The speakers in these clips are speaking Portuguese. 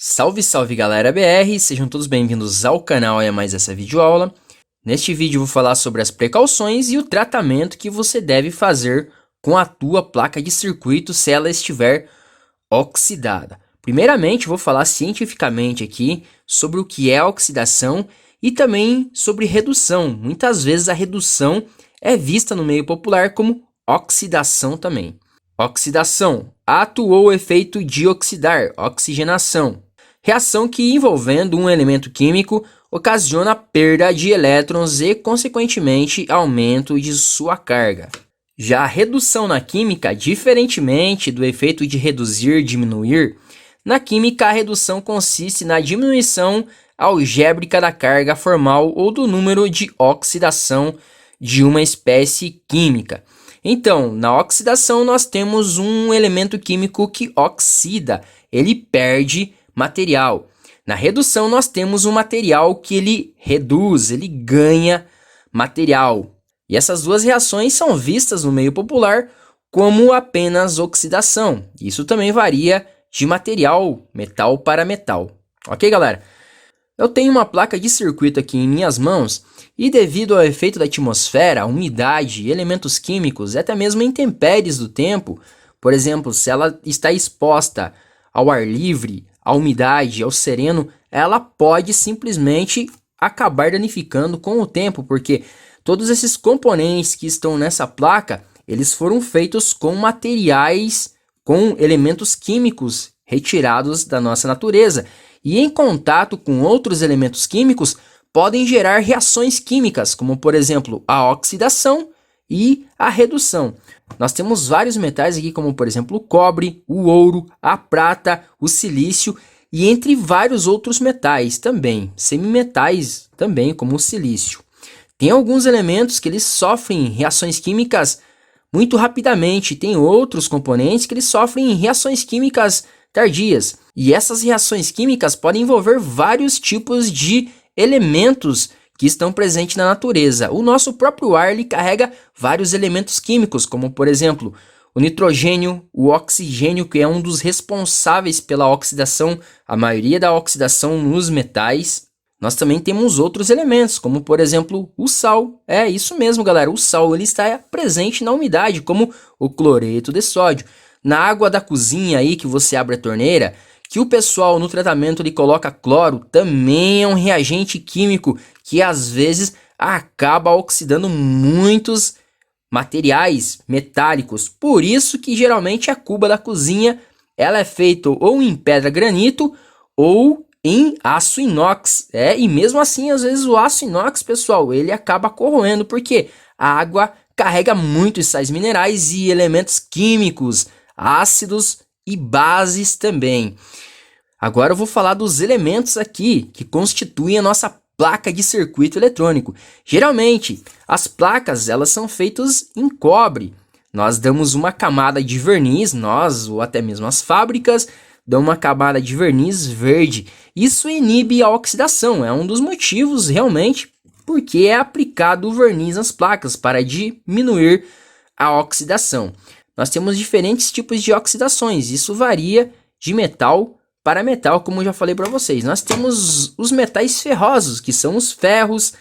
Salve, salve galera BR, sejam todos bem-vindos ao canal e a mais essa videoaula. Neste vídeo eu vou falar sobre as precauções e o tratamento que você deve fazer com a tua placa de circuito se ela estiver oxidada. Primeiramente, vou falar cientificamente aqui sobre o que é a oxidação e também sobre redução. Muitas vezes a redução é vista no meio popular como oxidação também. Oxidação, ato ou efeito de oxidar, oxigenação. Reação que envolvendo um elemento químico ocasiona perda de elétrons e, consequentemente, aumento de sua carga. Já a redução na química, diferentemente do efeito de reduzir, diminuir, na química a redução consiste na diminuição algébrica da carga formal ou do número de oxidação de uma espécie química. Então, na oxidação nós temos um elemento químico que oxida, ele perde material. Na redução nós temos um material que ele reduz, ele ganha material. E essas duas reações são vistas no meio popular como apenas oxidação. Isso também varia de material, metal para metal. Ok, galera? Eu tenho uma placa de circuito aqui em minhas mãos e devido ao efeito da atmosfera, umidade, elementos químicos e até mesmo intempéries do tempo, por exemplo, se ela está exposta ao ar livre, à umidade, ao sereno, ela pode simplesmente acabar danificando com o tempo, porque todos esses componentes que estão nessa placa, eles foram feitos com materiais, com elementos químicos retirados da nossa natureza. E em contato com outros elementos químicos, podem gerar reações químicas, como por exemplo a oxidação e a redução. Nós temos vários metais aqui, como por exemplo o cobre, o ouro, a prata, o silício e entre vários outros metais também, semimetais também, como o silício. Tem alguns elementos que eles sofrem reações químicas muito rapidamente, tem outros componentes que eles sofrem reações químicas tardias. E essas reações químicas podem envolver vários tipos de elementos que estão presentes na natureza. O nosso próprio ar ele carrega vários elementos químicos, como por exemplo, o nitrogênio, o oxigênio, que é um dos responsáveis pela oxidação, a maioria da oxidação nos metais. Nós também temos outros elementos, como por exemplo, o sal. É isso mesmo, galera, o sal ele está presente na umidade, como o cloreto de sódio. Na água da cozinha aí que você abre a torneira, que o pessoal no tratamento ele coloca cloro, também é um reagente químico que às vezes acaba oxidando muitos materiais metálicos. Por isso que geralmente a cuba da cozinha ela é feita ou em pedra granito ou em aço inox. E mesmo assim às vezes o aço inox, pessoal, ele acaba corroendo porque a água carrega muitos sais minerais e elementos químicos, ácidos e bases também. Agora eu vou falar dos elementos aqui que constituem a nossa placa de circuito eletrônico. Geralmente, as placas elas são feitas em cobre. Nós damos uma camada de verniz, nós ou até mesmo as fábricas dão uma camada de verniz verde. Isso inibe a oxidação, é um dos motivos realmente porque é aplicado o verniz nas placas para diminuir a oxidação. Nós temos diferentes tipos de oxidações, isso varia de metal para metal, como eu já falei para vocês. Nós temos os metais ferrosos, que são os ferros,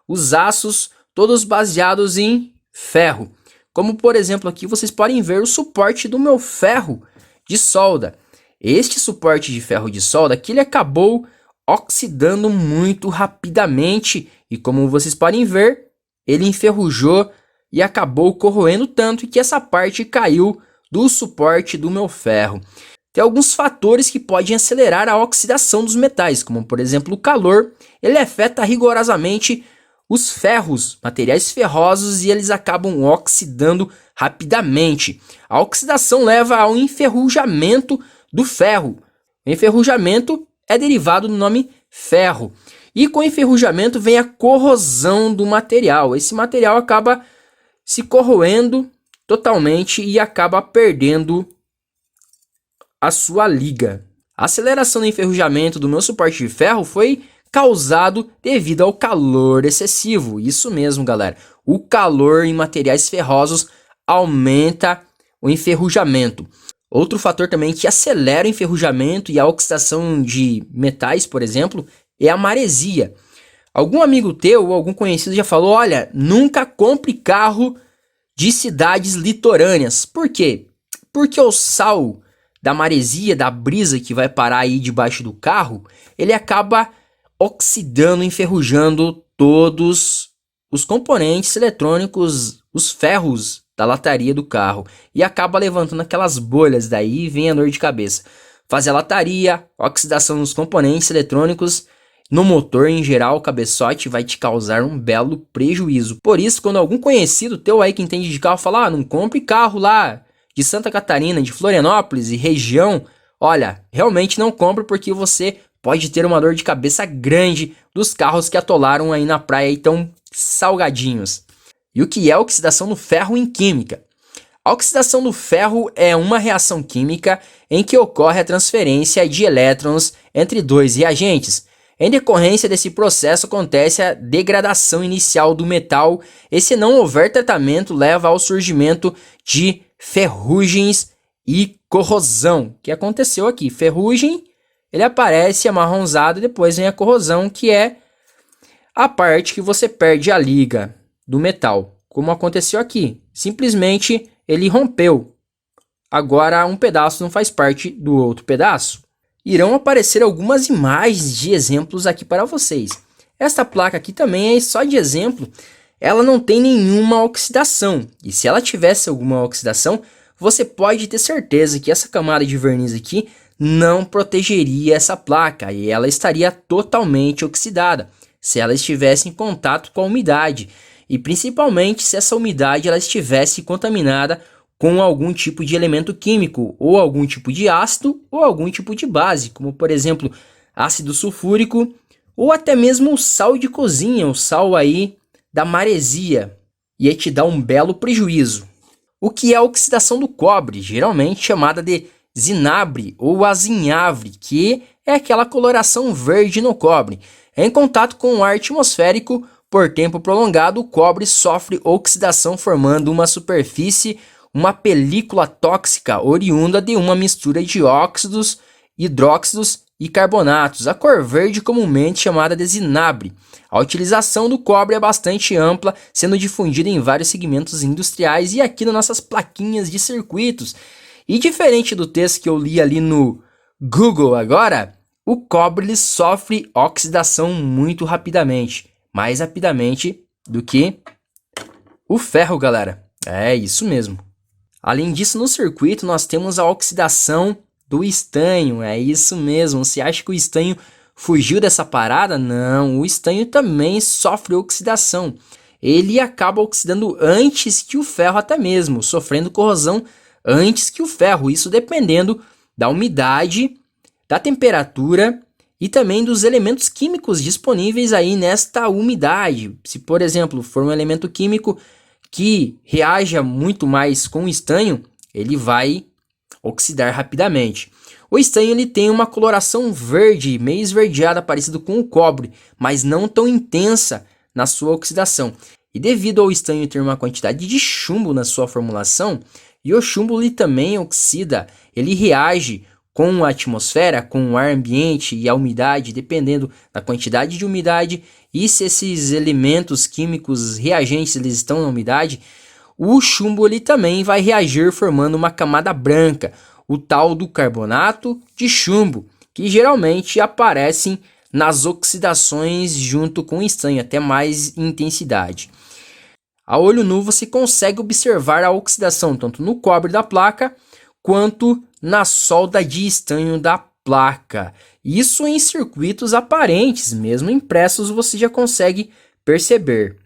os aços, todos baseados em ferro. Como por exemplo aqui vocês podem ver o suporte do meu ferro de solda. Este suporte de ferro de solda aqui ele acabou oxidando muito rapidamente e como vocês podem ver, ele enferrujou e acabou corroendo tanto que essa parte caiu do suporte do meu ferro. Tem alguns fatores que podem acelerar a oxidação dos metais, como por exemplo o calor, ele afeta rigorosamente os ferros, materiais ferrosos e eles acabam oxidando rapidamente. A oxidação leva ao enferrujamento do ferro. O enferrujamento é derivado do nome ferro. E com o enferrujamento vem a corrosão do material. Esse material acaba se corroendo totalmente e acaba perdendo a sua liga. A aceleração do enferrujamento do meu suporte de ferro foi causado devido ao calor excessivo. Isso mesmo, galera. O calor em materiais ferrosos aumenta o enferrujamento. Outro fator também que acelera o enferrujamento e a oxidação de metais, por exemplo, é a maresia. Algum amigo teu ou algum conhecido já falou, olha, nunca compre carro de cidades litorâneas. Por quê? Porque o sal da maresia, da brisa que vai parar aí debaixo do carro, ele acaba oxidando, enferrujando todos os componentes eletrônicos, os ferros da lataria do carro, e acaba levantando aquelas bolhas, daí vem a dor de cabeça. Fazer a lataria, oxidação nos componentes eletrônicos, no motor em geral, o cabeçote vai te causar um belo prejuízo. Por isso, quando algum conhecido teu aí que entende de carro fala, não compre carro lá de Santa Catarina, de Florianópolis e região, olha, realmente não compre porque você pode ter uma dor de cabeça grande dos carros que atolaram aí na praia e tão salgadinhos. E o que é oxidação do ferro em química? A oxidação do ferro é uma reação química em que ocorre a transferência de elétrons entre dois reagentes. Em decorrência desse processo acontece a degradação inicial do metal e, se não houver tratamento, leva ao surgimento de ferrugens e corrosão, que aconteceu aqui. Ferrugem, ele aparece amarronzado e depois vem a corrosão, que é a parte que você perde a liga do metal, como aconteceu aqui. Simplesmente ele rompeu. Agora um pedaço não faz parte do outro pedaço. Irão aparecer algumas imagens de exemplos aqui para vocês. Esta placa aqui também é só de exemplo. Ela não tem nenhuma oxidação. E se ela tivesse alguma oxidação, você pode ter certeza que essa camada de verniz aqui não protegeria essa placa e ela estaria totalmente oxidada se ela estivesse em contato com a umidade. E principalmente se essa umidade ela estivesse contaminada com algum tipo de elemento químico, ou algum tipo de ácido, ou algum tipo de base, como por exemplo, ácido sulfúrico, ou até mesmo o sal de cozinha, o sal aí da maresia, ia te dar um belo prejuízo. O que é a oxidação do cobre, geralmente chamada de zinabre ou azinhavre, que é aquela coloração verde no cobre. Em contato com o ar atmosférico, por tempo prolongado, o cobre sofre oxidação formando uma superfície, uma película tóxica oriunda de uma mistura de óxidos, hidróxidos e carbonatos, a cor verde comumente chamada de zinabre. A utilização do cobre é bastante ampla, sendo difundida em vários segmentos industriais e aqui nas nossas plaquinhas de circuitos. E diferente do texto que eu li ali no Google agora, o cobre ele sofre oxidação muito rapidamente, mais rapidamente do que o ferro, galera. É isso mesmo. Além disso, no circuito nós temos a oxidação do estanho, é isso mesmo. Você acha que o estanho fugiu dessa parada? Não, o estanho também sofre oxidação. Ele acaba oxidando antes que o ferro até mesmo, sofrendo corrosão antes que o ferro, isso dependendo da umidade, da temperatura e também dos elementos químicos disponíveis aí nesta umidade. Se, por exemplo, for um elemento químico que reaja muito mais com o estanho, ele vai oxidar rapidamente. O estanho ele tem uma coloração verde, meio esverdeada, parecido com o cobre, mas não tão intensa na sua oxidação. E devido ao estanho ter uma quantidade de chumbo na sua formulação, e o chumbo ele também oxida, ele reage com a atmosfera, com o ar ambiente e a umidade, dependendo da quantidade de umidade e se esses elementos químicos reagentes eles estão na umidade, o chumbo ele também vai reagir formando uma camada branca, o tal do carbonato de chumbo, que geralmente aparecem nas oxidações junto com o estanho, até mais intensidade. A olho nu você consegue observar a oxidação tanto no cobre da placa quanto na solda de estanho da placa. Isso em circuitos aparentes, mesmo impressos você já consegue perceber.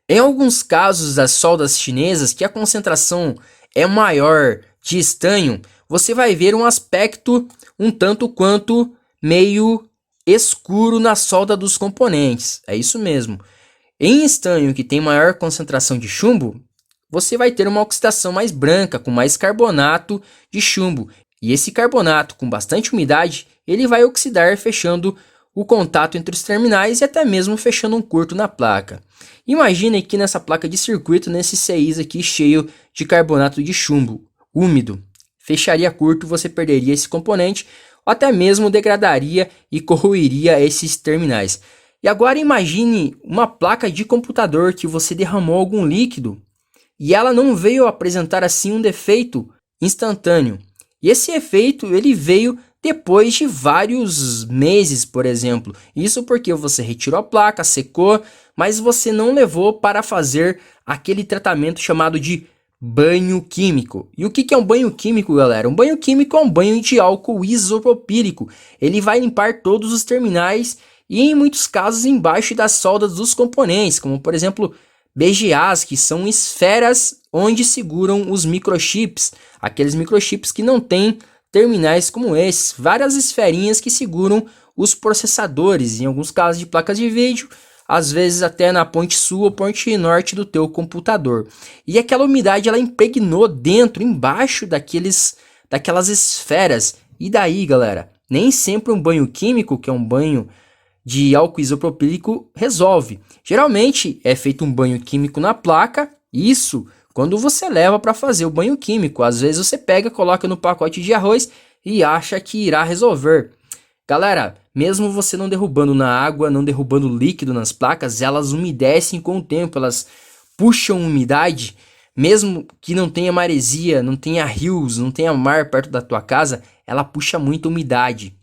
Em alguns casos das soldas chinesas, que a concentração é maior de estanho, você vai ver um aspecto um tanto quanto meio escuro na solda dos componentes. É isso mesmo. Em estanho que tem maior concentração de chumbo, você vai ter uma oxidação mais branca, com mais carbonato de chumbo. E esse carbonato com bastante umidade, ele vai oxidar fechando o contato entre os terminais e até mesmo fechando um curto na placa. Imagine aqui nessa placa de circuito, nesse CIs aqui cheio de carbonato de chumbo, úmido, fecharia curto, você perderia esse componente, ou até mesmo degradaria e corroeria esses terminais. E agora imagine uma placa de computador que você derramou algum líquido e ela não veio apresentar assim um defeito instantâneo. E esse efeito ele veio depois de vários meses, por exemplo. Isso porque você retirou a placa, secou, mas você não levou para fazer aquele tratamento chamado de banho químico. E o que é um banho químico, galera? Um banho químico é um banho de álcool isopropílico. Ele vai limpar todos os terminais e, em muitos casos, embaixo das soldas dos componentes, como por exemplo BGAs, que são esferas onde seguram os microchips, aqueles microchips que não têm terminais como esses, várias esferinhas que seguram os processadores, em alguns casos de placas de vídeo, às vezes até na ponte sul ou ponte norte do teu computador. E aquela umidade ela impregnou dentro, embaixo daquelas esferas. E daí, galera, nem sempre um banho químico, que é um banho de álcool isopropílico, resolve. Geralmente é feito um banho químico na placa, isso quando você leva para fazer o banho químico. Às vezes você pega, coloca no pacote de arroz e acha que irá resolver. Galera, mesmo você não derrubando na água, não derrubando líquido nas placas, elas umedecem com o tempo, elas puxam umidade, mesmo que não tenha maresia, não tenha rios, não tenha mar perto da tua casa, ela puxa muita umidade.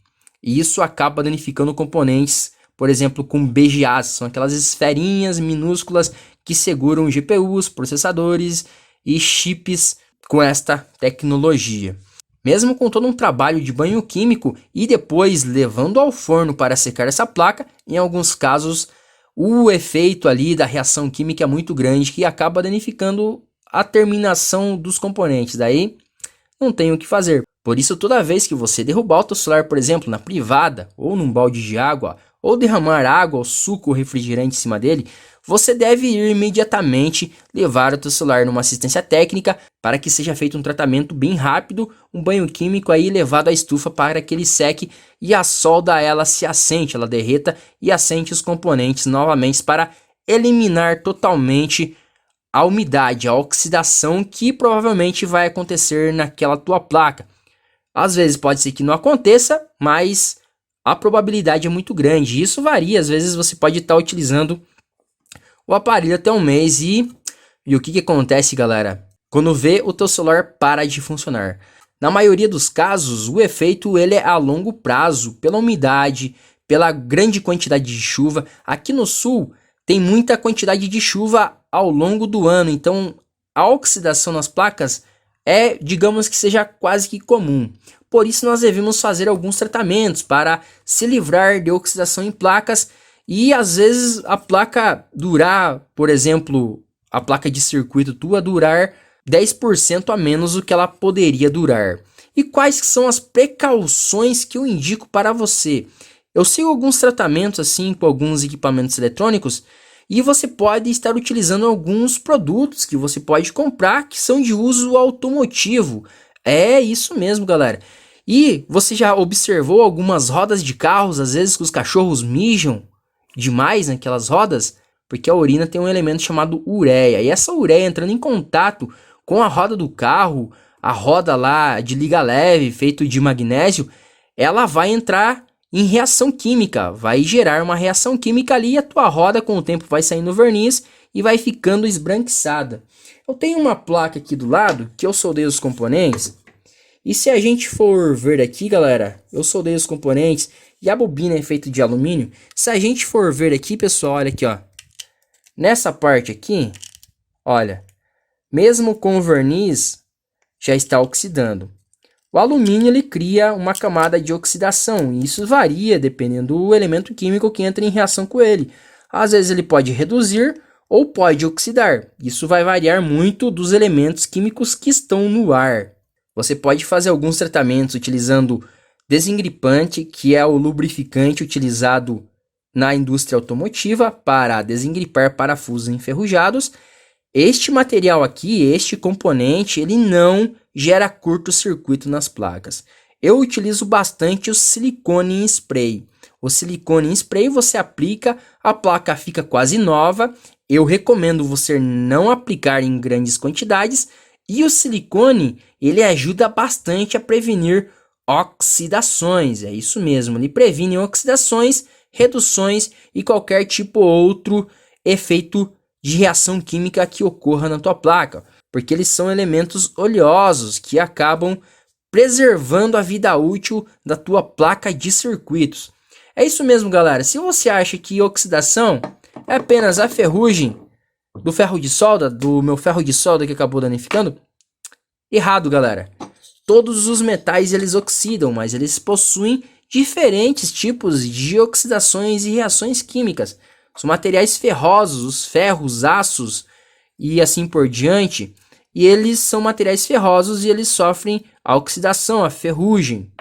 E isso acaba danificando componentes, por exemplo, com BGAs, são aquelas esferinhas minúsculas que seguram GPUs, processadores e chips com esta tecnologia. Mesmo com todo um trabalho de banho químico e depois levando ao forno para secar essa placa, em alguns casos o efeito ali da reação química é muito grande que acaba danificando a terminação dos componentes. Daí não tem o que fazer. Por isso, toda vez que você derrubar o teu celular, por exemplo, na privada ou num balde de água, ou derramar água ou suco ou refrigerante em cima dele, você deve ir imediatamente levar o teu celular numa assistência técnica para que seja feito um tratamento bem rápido, um banho químico aí levado à estufa para que ele seque e a solda ela se assente, ela derreta e assente os componentes novamente para eliminar totalmente a umidade, a oxidação que provavelmente vai acontecer naquela tua placa. Às vezes pode ser que não aconteça, mas a probabilidade é muito grande. Isso varia, às vezes você pode estar utilizando o aparelho até um mês e o que acontece, galera? Quando vê, o teu celular para de funcionar. Na maioria dos casos, o efeito ele é a longo prazo, pela umidade, pela grande quantidade de chuva. Aqui no sul tem muita quantidade de chuva ao longo do ano, então a oxidação nas placas digamos que seja quase que comum. Por isso nós devemos fazer alguns tratamentos para se livrar de oxidação em placas e às vezes a placa durar, por exemplo, a placa de circuito tua durar 10% a menos do que ela poderia durar. E quais são as precauções que eu indico para você? Eu sigo alguns tratamentos assim com alguns equipamentos eletrônicos e você pode estar utilizando alguns produtos que você pode comprar que são de uso automotivo. É isso mesmo, galera. E você já observou algumas rodas de carros, às vezes que os cachorros mijam demais naquelas rodas? Porque a urina tem um elemento chamado ureia. E essa ureia entrando em contato com a roda do carro, a roda lá de liga leve, feito de magnésio, ela vai entrar em reação química, vai gerar uma reação química ali e a tua roda com o tempo vai saindo verniz e vai ficando esbranquiçada. Eu tenho uma placa aqui do lado que eu soldei os componentes e se a gente for ver aqui, galera, eu soldei os componentes e a bobina é feita de alumínio. Se a gente for ver aqui, pessoal, olha aqui, ó, nessa parte aqui, olha, mesmo com o verniz já está oxidando. O alumínio ele cria uma camada de oxidação e isso varia dependendo do elemento químico que entra em reação com ele. Às vezes ele pode reduzir ou pode oxidar. Isso vai variar muito dos elementos químicos que estão no ar. Você pode fazer alguns tratamentos utilizando desengripante, que é o lubrificante utilizado na indústria automotiva para desengripar parafusos enferrujados. Este material aqui, este componente, ele não gera curto-circuito nas placas. Eu utilizo bastante o silicone em spray. O silicone em spray você aplica, a placa fica quase nova. Eu recomendo você não aplicar em grandes quantidades. E o silicone, ele ajuda bastante a prevenir oxidações. É isso mesmo, ele previne oxidações, reduções e qualquer tipo outro efeito de reação química que ocorra na tua placa, porque eles são elementos oleosos que acabam preservando a vida útil da tua placa de circuitos. É isso mesmo, galera. Se você acha que oxidação é apenas a ferrugem do ferro de solda, do meu ferro de solda que acabou danificando, errado, galera. Todos os metais eles oxidam, mas eles possuem diferentes tipos de oxidações e reações químicas. São materiais ferrosos, os ferros, aços e assim por diante. E eles são materiais ferrosos e eles sofrem a oxidação, a ferrugem.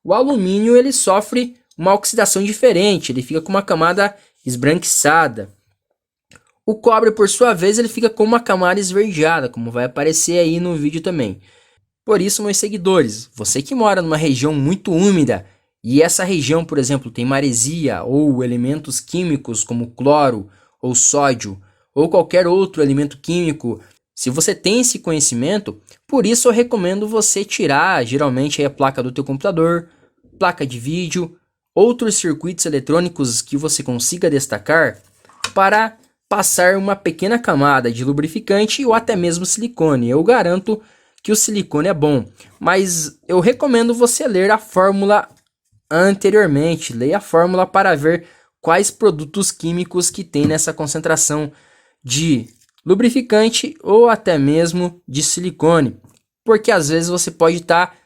O alumínio ele sofre uma oxidação diferente, ele fica com uma camada esbranquiçada. O cobre, por sua vez, ele fica com uma camada esverdeada, como vai aparecer aí no vídeo também. Por isso, meus seguidores, você que mora numa região muito úmida e essa região, por exemplo, tem maresia ou elementos químicos como cloro ou sódio ou qualquer outro elemento químico, se você tem esse conhecimento, por isso eu recomendo você tirar geralmente a placa do teu computador, placa de vídeo, outros circuitos eletrônicos que você consiga destacar para passar uma pequena camada de lubrificante ou até mesmo silicone. Eu garanto que o silicone é bom, mas eu recomendo você ler a fórmula anteriormente. Leia a fórmula para ver quais produtos químicos que tem nessa concentração de lubrificante ou até mesmo de silicone, porque às vezes você pode estar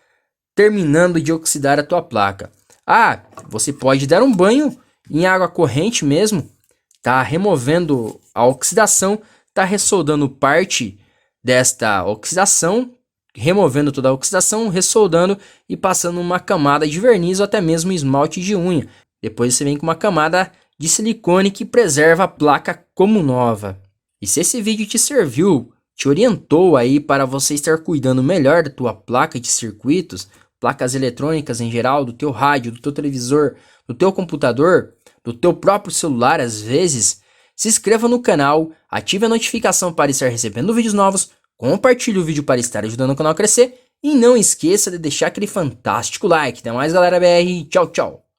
terminando de oxidar a tua placa. Você pode dar um banho em água corrente mesmo, tá removendo a oxidação, tá ressoldando parte desta oxidação, removendo toda a oxidação, ressoldando e passando uma camada de verniz ou até mesmo esmalte de unha. Depois você vem com uma camada de silicone que preserva a placa como nova. E se esse vídeo te serviu, te orientou aí para você estar cuidando melhor da tua placa de circuitos, placas eletrônicas em geral, do teu rádio, do teu televisor, do teu computador, do teu próprio celular às vezes, se inscreva no canal, ative a notificação para estar recebendo vídeos novos, compartilhe o vídeo para estar ajudando o canal a crescer e não esqueça de deixar aquele fantástico like. Até mais, galera BR. Tchau, tchau.